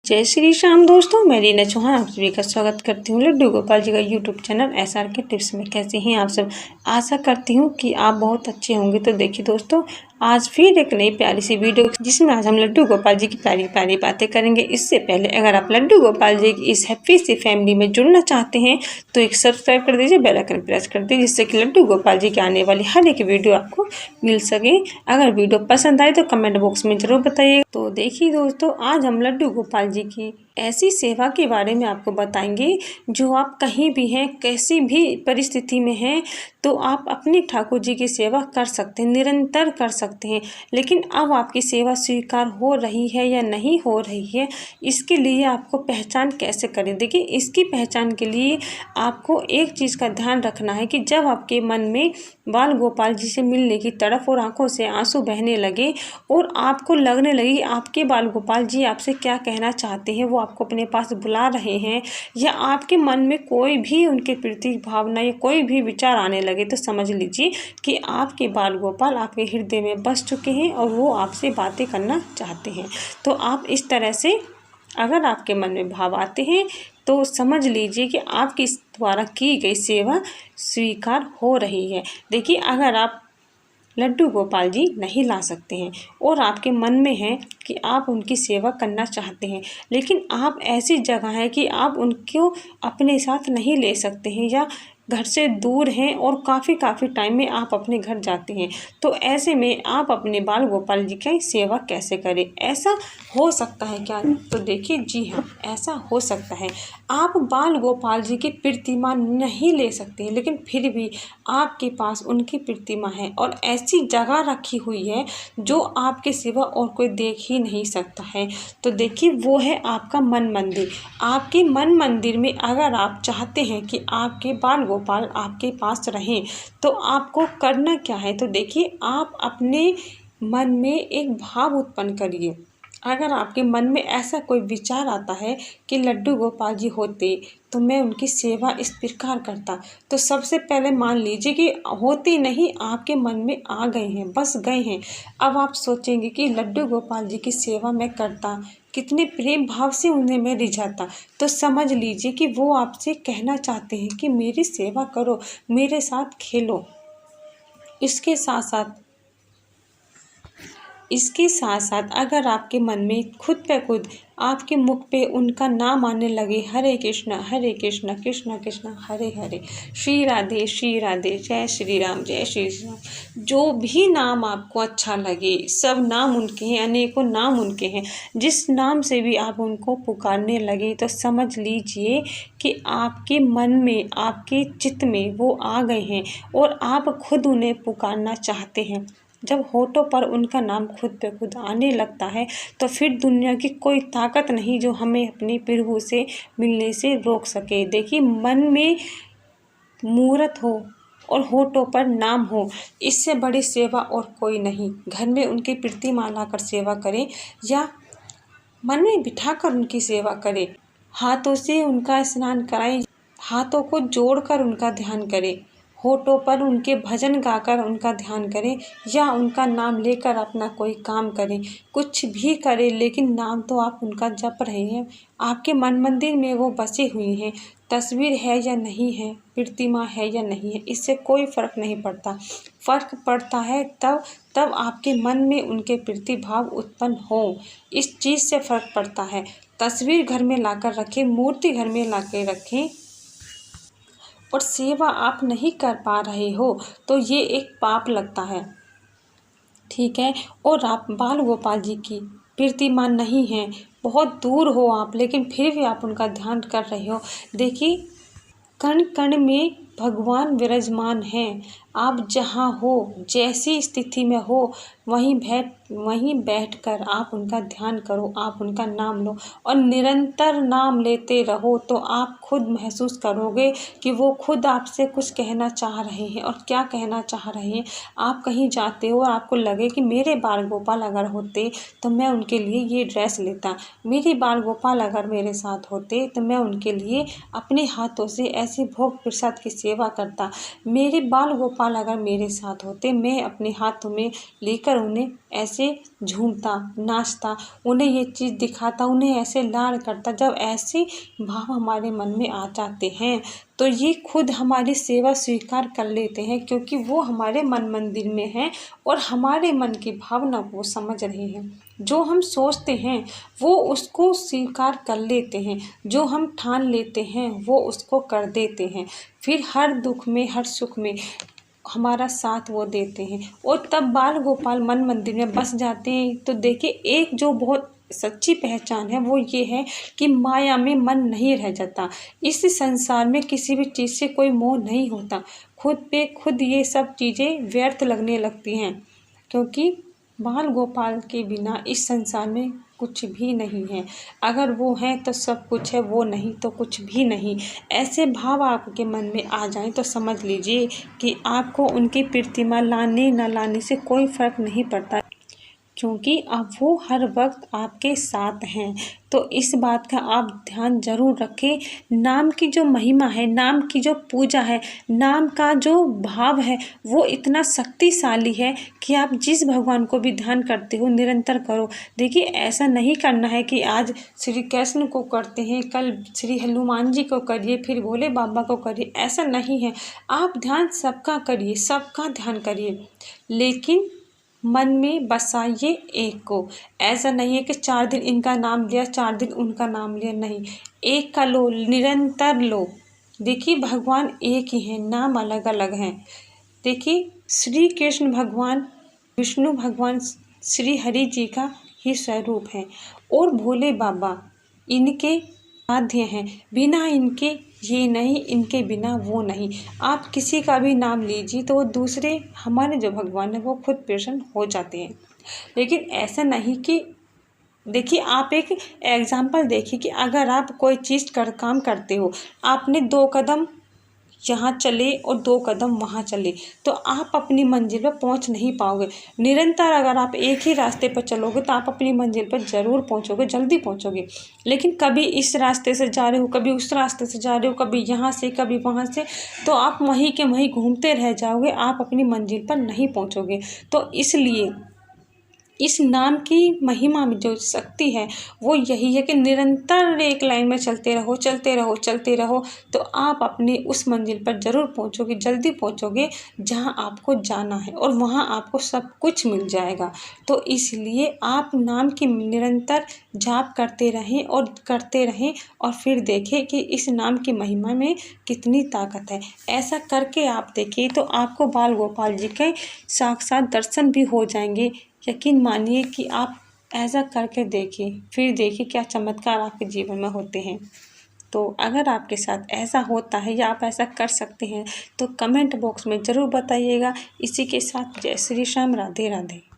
जय श्री श्याम दोस्तों, मैं रीना चौहान आप सभी का स्वागत करती हूँ लड्डू गोपाल जी का यूट्यूब चैनल SRK टिप्स में। कैसे हैं आप सब? आशा करती हूँ कि आप बहुत अच्छे होंगे। तो देखिए दोस्तों, आज फिर एक नई प्यारी सी वीडियो जिसमें आज हम लड्डू गोपाल जी की प्यारी प्यारी बातें करेंगे। इससे पहले अगर आप लड्डू गोपाल जी की इस हैप्पी सी फैमिली में जुड़ना चाहते हैं तो एक सब्सक्राइब कर दीजिए, बेल आइकन प्रेस कर दीजिए, जिससे कि लड्डू गोपाल जी की आने वाली हर एक वीडियो आपको मिल सके। अगर वीडियो पसंद आए तो कमेंट बॉक्स में जरूर बताइए। तो देखिए दोस्तों, आज हम लड्डू गोपाल जी की ऐसी सेवा के बारे में आपको बताएंगे जो आप कहीं भी हैं, कैसी भी परिस्थिति में हैं, तो आप अपने ठाकुर जी की सेवा कर सकते हैं, निरंतर कर सकते हैं। लेकिन अब आपकी सेवा स्वीकार हो रही है या नहीं हो रही है, इसके लिए आपको पहचान कैसे करें। देखिए, इसकी पहचान के लिए आपको एक चीज़ का ध्यान रखना है कि जब आपके मन में बाल गोपाल जी से मिलने की तड़प और आंखों से आंसू बहने लगे और आपको लगने लगे कि आपके बाल गोपाल जी आपसे क्या कहना चाहते हैं, वो आपको अपने पास बुला रहे हैं, या आपके मन में कोई भी उनके प्रति भावना या कोई भी विचार आने लगे, तो समझ लीजिए कि आपके बाल गोपाल आपके हृदय में बस चुके हैं और वो आपसे बातें करना चाहते हैं। तो आप इस तरह से अगर आपके मन में भाव आते हैं तो समझ लीजिए कि आपकी द्वारा की गई सेवा स्वीकार हो रही है। देखिए, अगर आप लड्डू गोपाल जी नहीं ला सकते हैं और आपके मन में है कि आप उनकी सेवा करना चाहते हैं, लेकिन आप ऐसी जगह है कि आप उनको अपने साथ नहीं ले सकते हैं या घर से दूर हैं और काफ़ी टाइम में आप अपने घर जाते हैं, तो ऐसे में आप अपने बाल गोपाल जी की सेवा कैसे करें? ऐसा हो सकता है क्या? तो देखिए, जी हाँ, ऐसा हो सकता है। आप बाल गोपाल जी की प्रतिमा नहीं ले सकते हैं, लेकिन फिर भी आपके पास उनकी प्रतिमा है और ऐसी जगह रखी हुई है जो आपके सिवा और कोई देख ही नहीं सकता है। तो देखिए, वो है आपका मन मंदिर। आपके मन मंदिर में अगर आप चाहते हैं कि आपके बाल गोपाल आपके पास रहें, तो आपको करना क्या है? तो देखिए, आप अपने मन में एक भाव उत्पन्न करिए। अगर आपके मन में ऐसा कोई विचार आता है कि लड्डू गोपाल जी होते तो मैं उनकी सेवा इस प्रकार करता, तो सबसे पहले मान लीजिए कि होते नहीं, आपके मन में आ गए हैं, बस गए हैं। अब आप सोचेंगे कि लड्डू गोपाल जी की सेवा मैं करता, कितने प्रेम भाव से उन्हें मैं रिझाता, तो समझ लीजिए कि वो आपसे कहना चाहते हैं कि मेरी सेवा करो, मेरे साथ खेलो। इसके साथ साथ अगर आपके मन में खुद पे खुद आपके मुख पे उनका नाम आने लगे, हरे कृष्णा कृष्ण कृष्ण हरे हरे, श्री राधे जय श्री राम जय श्री राम, जो भी नाम आपको अच्छा लगे, सब नाम उनके हैं, अनेकों नाम उनके हैं, जिस नाम से भी आप उनको पुकारने लगे, तो समझ लीजिए कि आपके मन में, आपके चित्त में वो आ गए हैं और आप खुद उन्हें पुकारना चाहते हैं। जब होठों पर उनका नाम खुद पे खुद आने लगता है, तो फिर दुनिया की कोई ताकत नहीं जो हमें अपने प्रभु से मिलने से रोक सके। देखिए, मन में मूरत हो और होठों पर नाम हो, इससे बड़ी सेवा और कोई नहीं। घर में उनकी प्रतिमा लाकर सेवा करें या मन में बिठाकर उनकी सेवा करें, हाथों से उनका स्नान कराएं, हाथों को जोड़कर उनका ध्यान करें, होठों पर उनके भजन गाकर उनका ध्यान करें या उनका नाम लेकर अपना कोई काम करें, कुछ भी करें, लेकिन नाम तो आप उनका जप रहे हैं। आपके मन मंदिर में वो बसे हुए हैं, तस्वीर है या नहीं है, प्रतिमा है या नहीं है, इससे कोई फ़र्क नहीं पड़ता। फ़र्क पड़ता है तब आपके मन में उनके प्रति भाव उत्पन्न हो, इस चीज़ से फ़र्क पड़ता है। तस्वीर घर में लाकर रखें, मूर्ति घर में ला के रखें और सेवा आप नहीं कर पा रहे हो, तो ये एक पाप लगता है, ठीक है। और आप बाल गोपाल जी की प्रतिमा नहीं है, बहुत दूर हो आप, लेकिन फिर भी आप उनका ध्यान कर रहे हो। देखिए, कण कण में भगवान विराजमान हैं। आप जहाँ हो, जैसी स्थिति में हो, वहीं बैठकर आप उनका ध्यान करो, आप उनका नाम लो और निरंतर नाम लेते रहो, तो आप खुद महसूस करोगे कि वो खुद आपसे कुछ कहना चाह रहे हैं। और क्या कहना चाह रहे हैं? आप कहीं जाते हो और आपको लगे कि मेरे बाल गोपाल अगर होते तो मैं उनके लिए ये ड्रेस लेता, मेरे बाल गोपाल अगर मेरे साथ होते तो मैं उनके लिए अपने हाथों से ऐसे भोग प्रसाद की सेवा करता, मेरे बाल गोपाल गोपाल अगर मेरे साथ होते, मैं अपने हाथों में लेकर उन्हें ऐसे झूमता, नाचता, उन्हें ये चीज़ दिखाता, उन्हें ऐसे लाड करता। जब ऐसे भाव हमारे मन में आ जाते हैं तो ये खुद हमारी सेवा स्वीकार कर लेते हैं, क्योंकि वो हमारे मन मंदिर में हैं और हमारे मन की भावना को समझ रहे हैं। जो हम सोचते हैं वो उसको स्वीकार कर लेते हैं, जो हम ठान लेते हैं वो उसको कर देते हैं। फिर हर दुख में, हर सुख में हमारा साथ वो देते हैं और तब बाल गोपाल मन मंदिर में बस जाते हैं। तो देखिए, एक जो बहुत सच्ची पहचान है वो ये है कि माया में मन नहीं रह जाता। इस संसार में किसी भी चीज़ से कोई मोह नहीं होता। खुद पे खुद ये सब चीज़ें व्यर्थ लगने लगती हैं, क्योंकि बाल गोपाल के बिना इस संसार में कुछ भी नहीं है। अगर वो हैं तो सब कुछ है, वो नहीं तो कुछ भी नहीं। ऐसे भाव आपके मन में आ जाएं तो समझ लीजिए कि आपको उनकी प्रतिमा लाने न लाने से कोई फ़र्क नहीं पड़ता, क्योंकि अब वो हर वक्त आपके साथ हैं। तो इस बात का आप ध्यान ज़रूर रखें। नाम की जो महिमा है, नाम की जो पूजा है, नाम का जो भाव है, वो इतना शक्तिशाली है कि आप जिस भगवान को भी ध्यान करते हो निरंतर करो। देखिए, ऐसा नहीं करना है कि आज श्री कृष्ण को करते हैं, कल श्री हनुमान जी को करिए, फिर भोले बाबा को करिए, ऐसा नहीं है। आप ध्यान सबका करिए, सबका ध्यान करिए, लेकिन मन में बसाइए एक को। ऐसा नहीं है कि 4 दिन इनका नाम लिया, 4 दिन उनका नाम लिया, नहीं, एक का लो, निरंतर लो। देखिए, भगवान एक ही हैं, नाम अलग अलग हैं। देखिए, श्री कृष्ण भगवान, विष्णु भगवान, श्री हरि जी का ही स्वरूप है और भोले बाबा इनके साध्य हैं। बिना इनके ये नहीं, इनके बिना वो नहीं। आप किसी का भी नाम लीजिए तो वो दूसरे हमारे जो भगवान है वो खुद प्रसन्न हो जाते हैं। लेकिन ऐसा नहीं कि देखिए, आप एक एग्जाम्पल देखिए कि अगर आप कोई चीज़ काम करते हो, आपने 2 कदम यहाँ चले और 2 कदम वहाँ चले, तो आप अपनी मंजिल पर पहुँच नहीं पाओगे। निरंतर अगर आप एक ही रास्ते पर चलोगे तो आप अपनी मंजिल पर ज़रूर पहुँचोगे, जल्दी पहुँचोगे। लेकिन कभी इस रास्ते से जा रहे हो, कभी उस रास्ते से जा रहे हो, कभी यहाँ से कभी वहाँ से, तो आप वहीं के वहीं घूमते रह जाओगे, आप अपनी मंजिल पर नहीं पहुँचोगे। तो इसलिए इस नाम की महिमा में जो शक्ति है वो यही है कि निरंतर एक लाइन में चलते रहो, चलते रहो, चलते रहो, तो आप अपनी उस मंजिल पर ज़रूर पहुंचोगे, जल्दी पहुंचोगे जहां आपको जाना है और वहां आपको सब कुछ मिल जाएगा। तो इसलिए आप नाम की निरंतर जाप करते रहें और करते रहें और फिर देखें कि इस नाम की महिमा में कितनी ताकत है। ऐसा करके आप देखिए तो आपको बाल गोपाल जी के साक्षात दर्शन भी हो जाएंगे। यकीन मानिए कि आप ऐसा करके देखिए, फिर देखिए क्या चमत्कार आपके जीवन में होते हैं। तो अगर आपके साथ ऐसा होता है या आप ऐसा कर सकते हैं तो कमेंट बॉक्स में ज़रूर बताइएगा। इसी के साथ जय श्री श्याम, राधे राधे।